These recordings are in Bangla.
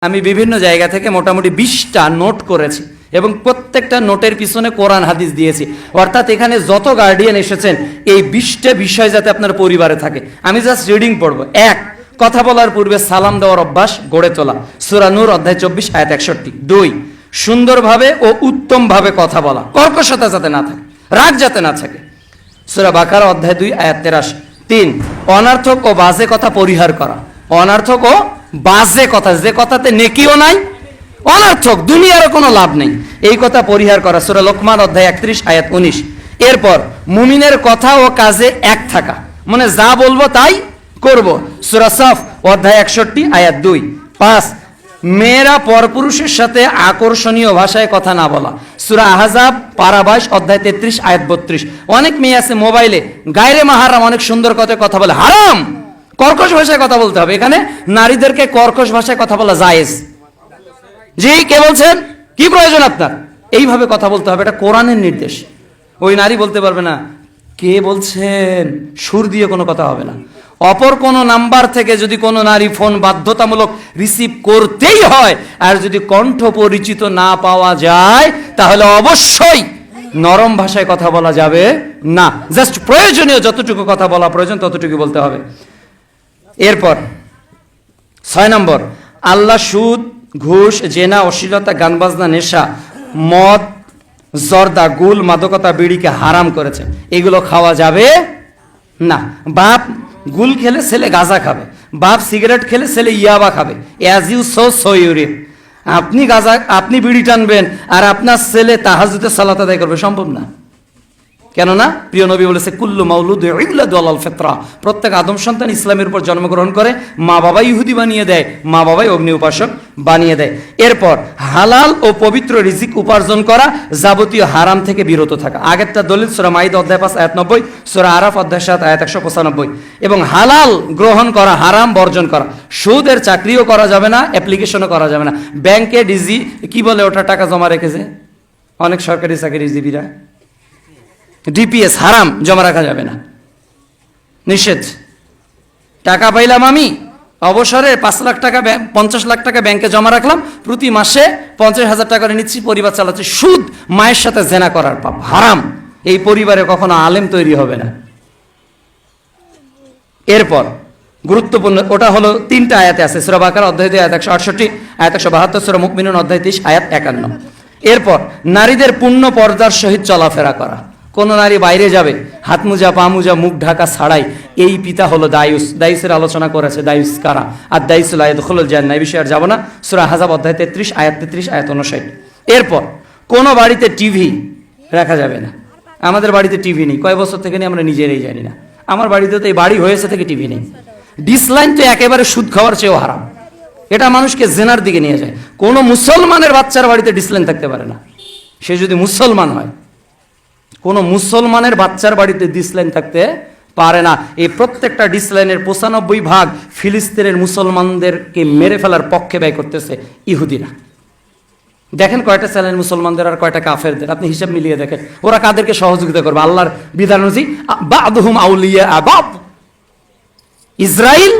আমি বিভিন্ন জায়গা থেকে মোটামুটি 20টা নোট করেছি এবং প্রত্যেকটা নোটের পিছনে কোরআন হাদিস দিয়েছি। অর্থাৎ এখানে যত গার্ডিয়ান এসেছেন এই 20টা বিষয় যাতে আপনার পরিবারে থাকে। আমি জাস্ট রিডিং পড়বো। 1, কথা বলার পূর্বে সালাম দেওয়ার অভ্যাস গড়ে তোলা, সূরা নূর অধ্যায় 24 আয়াত 61। 2, সুন্দরভাবে ও উত্তমভাবে কথা বলা, কর্কশতা যাতে না থাকে, রাগ যাতে না থাকে, সূরা বাকারা অধ্যায় 2 আয়াত 83। 3, অনার্থক ও বাজে কথা পরিহার করা, অনার্থক ও বাজে কথা, যে কথাতে নেকিও নাই, অনার্থক, দুনিয়ারও কোনো লাভ নেই, এই কথা পরিহার করা, সূরা লোকমান অধ্যায় 31 আয়াত 19। এরপর মুমিনের কথা ও কাজে এক থাকা, মানে যা বলবো তাই করব, সূরা সফ অধ্যায় 61 আয়াত 2। 5, মেয়েরা পরপুরুষের সাথে আকর্ষণীয় ভাষায় কথা না বলা, সূরা আহজাব পারা 22 অধ্যায় 33 আয়াত 32। অনেক মেয়ে আছে মোবাইলে গায়রে মাহারাম অনেক সুন্দর কথা বলে, হারাম, কর্কশ ভাষায় কথা বলতে হবে। এখানে নারীদেরকে কর্কশ ভাষায় কথা বলা জায়েজ। জি, কে বলছেন, কি প্রয়োজন আপনার, এইভাবে কথা বলতে হবে, এটা কোরআনের নির্দেশ। ওই নারী বলতে পারবে না কে বলছেন, সুর দিয়ে কোনো কথা হবে না। অপর কোনো নাম্বার থেকে যদি কোনো নারী ফোন বাধ্যতামূলক রিসিভ করতেই হয় আর যদি কণ্ঠ পরিচিত না পাওয়া যায় তাহলে অবশ্যই নরম ভাষায় কথা বলা যাবে না, জাস্ট প্রয়োজনীয় যতটুকু কথা বলা প্রয়োজন ততটুকু বলতে হবে। এরপর 6 নম্বর, আল্লাহ সুদ, ঘুষ, জেনা, অশ্লীলতা, গান বাজনা, নেশা, মদ, জর্দা, গুল, মাদকতা, বিড়িকে হারাম করেছেন, এগুলো খাওয়া যাবে না। বাপ গুল খেলে ছেলে গাঁজা খাবে, বাপ সিগারেট খেলে ছেলে ইয়াবা খাবে, as you sow you reap. আপনি বিড়ি টানবেন আর আপনার ছেলে তাহাজ্জুদে সালাত আদায় করবে, সম্ভব না। কেননা প্রিয় নবী বলেছে কুল্লু মাউলুদ ইউলাদু আলাল ফিতরা, প্রত্যেক আদম সন্তান ইসলামের উপর জন্মগ্রহণ করে, মা বাবা ইহুদি বানিয়ে দেয়, মা বাবাই অগ্নি উপাসক বানিয়ে দেয়। এরপর হালাল ও পবিত্র রিজিক উপার্জন করা, যাবতীয় হারাম থেকে বিরত থাকা। আগেরটা দলিল সূরা মাইদা অধ্যায় 5 আয়াত 90, সূরা আরাফ অধ্যায় 7 আয়াত 195। এবং হালাল গ্রহণ করা, হারাম বর্জন করা, সুদের চাকরিও করা যাবে না, অ্যাপ্লিকেশনও করা যাবে না। ব্যাংকে ডিজি কি বলে ওটা টাকা জমা রেখেছে অনেক সরকারি চাকরিজীবীরা, ডিপিএস হারাম, জমা রাখা যাবে না, নিষেধ। টাকা পাইলাম আমি অবসরে 5 লাখ টাকা 50 লাখ টাকা ব্যাংকে জমা রাখলাম, প্রতি মাসে 50,000 টাকা করে নিচ্ছি, পরিবার চালাচ্ছি, সুদ, মায়ের সাথে জেনা করার পাপ, হারাম। এই পরিবারে কখনো আলেম তৈরি হবে না। এরপর গুরুত্বপূর্ণ, ওটা হলো 3টা আয়াতে আছে, সূরা বাকারা অধ্যায় 2 আয়াত 168, আয়াত 172, সূরা মুমিনুন অধ্যায় 23 আয়াত 51। এরপর নারীদের পূর্ণ পর্দার সহিত চলাফেরা করা, কোন নারী বাইরে যাবে হাত মোজা, পা মোজা, মুখ ঢাকা ছাড়াই, এই পিতা হলো দায়ুস। দায়ুসের আলোচনা করেছে, দায়ুস কারা, আর দায়ুসুল ইয়াদখুলুল জান্নাহ, এই বিষয়ে আর যাব না, সূরা আহজাব অধ্যায় 33 আয়াত 33 আয়াত 59। এরপর কোন বাড়িতে টিভি রাখা যাবে না। আমাদের বাড়িতে টিভি নেই, কয় বছর থেকে নেই আমরা নিজেরাই জানি না। আমার বাড়িতে তো এই বাড়ি হয়েছে থেকে টিভি নেই। ডিসলাইন তো একেবারে সুদ খাওয়ার চেয়েও হারাম, এটা মানুষকে জেনার দিকে নিয়ে যায়। কোনো মুসলমানের বাচ্চার বাড়িতে ডিসলাইন থাকতে পারে না, সে যদি মুসলমান হয়। কোন মুসলমানের বাচ্চার বাড়িতে ডিসলাইন থাকতে পারে না। এই প্রত্যেকটা ডিসলাইনের 95% ফিলিস্তিনের মুসলমানদেরকে মেরে ফেলার পক্ষে ব্যয় করতেছে ইহুদিরা। দেখেন কয়টা চ্যানেল মুসলমানদের আর কয়টা কাফেরদের, আপনি হিসাব মিলিয়ে দেখেন ওরা কাদেরকে সহযোগিতা করবে। আল্লাহর বিধান অনুযায়ী বা'দুহুম আউলিয়া বা'দ, ইসরায়েল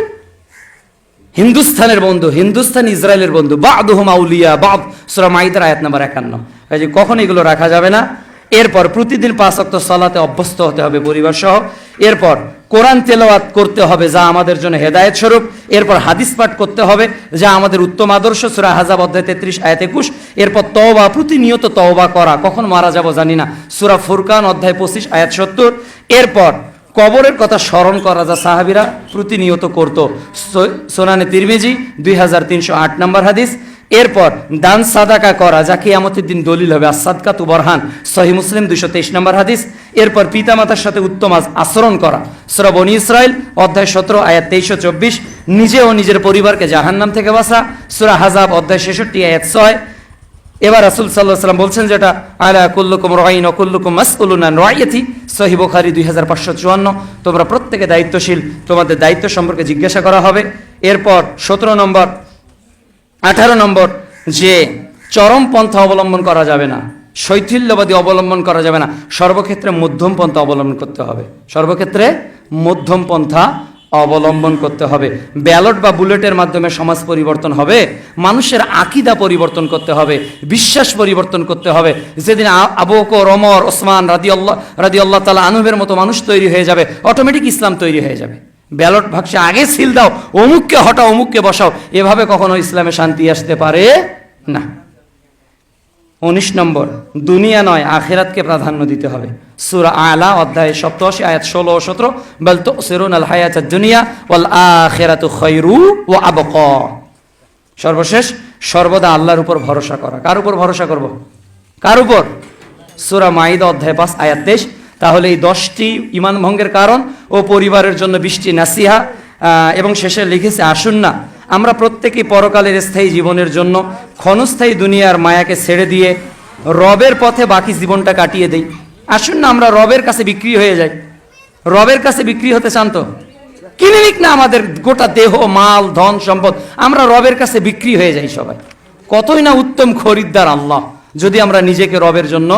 হিন্দুস্তানের বন্ধু, হিন্দুস্তান ইসরায়েলের বন্ধু, বা'দুহুম আউলিয়া বা'দ, সূরা মাইদার আয়াত নাম্বার 51। কাজে কখন এগুলো রাখা যাবে না। এরপর প্রতিদিন 5 ওয়াক্ত সালাতে অভ্যস্ত হতে হবে পরিবার সহ। এরপর কোরআন তেলাওয়াত করতে হবে যা আমাদের জন্য হেদায়েত স্বরূপ। এরপর হাদিস পাঠ করতে হবে যা আমাদের উত্তম আদর্শ, সূরা আহজাব অধ্যায় 33 আয়াত 21। এরপর তওবা, প্রতিনিয়ত তওবা করা, কখন মারা যাব জানি না, সূরা ফুরকান অধ্যায় 25 আয়াত 70। এরপর কবরের কথা স্মরণ করা যা সাহাবীরা প্রতিনিয়ত করত, সুনানে তিরমিজি 2308 নম্বর হাদিস। এরপর দান সাদাকা করা যা কিয়ামতের দিন দলিল হবে, আস-সাদকাতু বুরহান, সহিহ মুসলিম 223 নম্বর হাদিস। এরপর পিতামাতার সাথে উত্তম আচরণ করা, সূরা বনী ইসরাইল অধ্যায় 17 আয়াত 23 ও 24। নিজে ও নিজের পরিবারকে জাহান্নাম থেকে বাঁচা, সূরা আহজাব অধ্যায় 66 আয়াত 6। এবার রাসূল সাল্লাল্লাহু আলাইহি ওয়াসাল্লাম বলছেন যেটা, আলা কুল্লুকুম রাঈন ওয়া কুল্লুকুম মাসউলুন আন রাইয়াতি, সহিহ বুখারী 2554। তোমরা প্রত্যেকে দায়িত্বশীল, তোমাদের দায়িত্ব সম্পর্কে জিজ্ঞাসা করা হবে। এরপর 17 নম্বর 18 নম্বর যে চরম পন্থা অবলম্বন করা যাবে না, শৈথিল্যবাদী অবলম্বন করা যাবে না, সর্বক্ষেত্রে মধ্যম পন্থা অবলম্বন করতে হবে, সর্বক্ষেত্রে মধ্যম পন্থা অবলম্বন করতে হবে। ব্যালট বা বুলেটের মাধ্যমে সমাজ পরিবর্তন হবে? মানুষের আকীদা পরিবর্তন করতে হবে, বিশ্বাস পরিবর্তন করতে হবে। যেদিন আবু বকর, ওমর, ওসমান রাদিয়াল্লাহু তাআলা আনহুর মতো মানুষ তৈরি হয়ে যাবে, অটোমেটিক ইসলাম তৈরি হয়ে যাবে। ব্যালট বাক্সে আগে সিল দাও, অমুককে হটাও, অমুককে বসাও, এভাবে কখনো ইসলামে শান্তি আসতে পারে না। 19 নম্বর, দুনিয়া নয় আখিরাতকে প্রাধান্য দিতে হবে। সূরা আলা অধ্যায় 87 আয়াত 16 ও 17, বাল তুসিরুনাল হায়াতাদ দুনিয়া ওয়াল আখিরাতু খায়রু ওয়া আবকা। সর্বশেষ, সর্বদা আল্লাহর উপর ভরসা করা। কার উপর ভরসা করব? কার উপর? সূরা মাইদা অধ্যায় 5 আয়াত 23। তাহলে এই 10টি ঈমান ভঙ্গের কারণ ও পরিবারের জন্য 20টি নাসিহা, এবং শেষে লিখেছে আসুন না আমরা প্রত্যেকেই পরকালের স্থায়ী জীবনের জন্য ক্ষণস্থায়ী দুনিয়ার মায়াকে ছেড়ে দিয়ে রবের পথে বাকি জীবনটা কাটিয়ে দেই। আসুন না আমরা রবের কাছে বিক্রি হয়ে যাই। রবের কাছে বিক্রি হতে চান তো? কিনে নিক না আমাদের গোটা দেহ, মাল, ধন, সম্পদ, আমরা রবের কাছে বিক্রি হয়ে যাই সবাই। কতই না উত্তম খরিদ্দার আল্লাহ, যদি আমরা নিজেকে রবের জন্য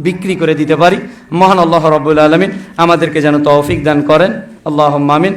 বিক্রি করে দিতে পারি। মহান আল্লাহ রাব্বুল আলামিন আমাদেরকে যেন তৌফিক দান করেন। আল্লাহুম্মা আমিন।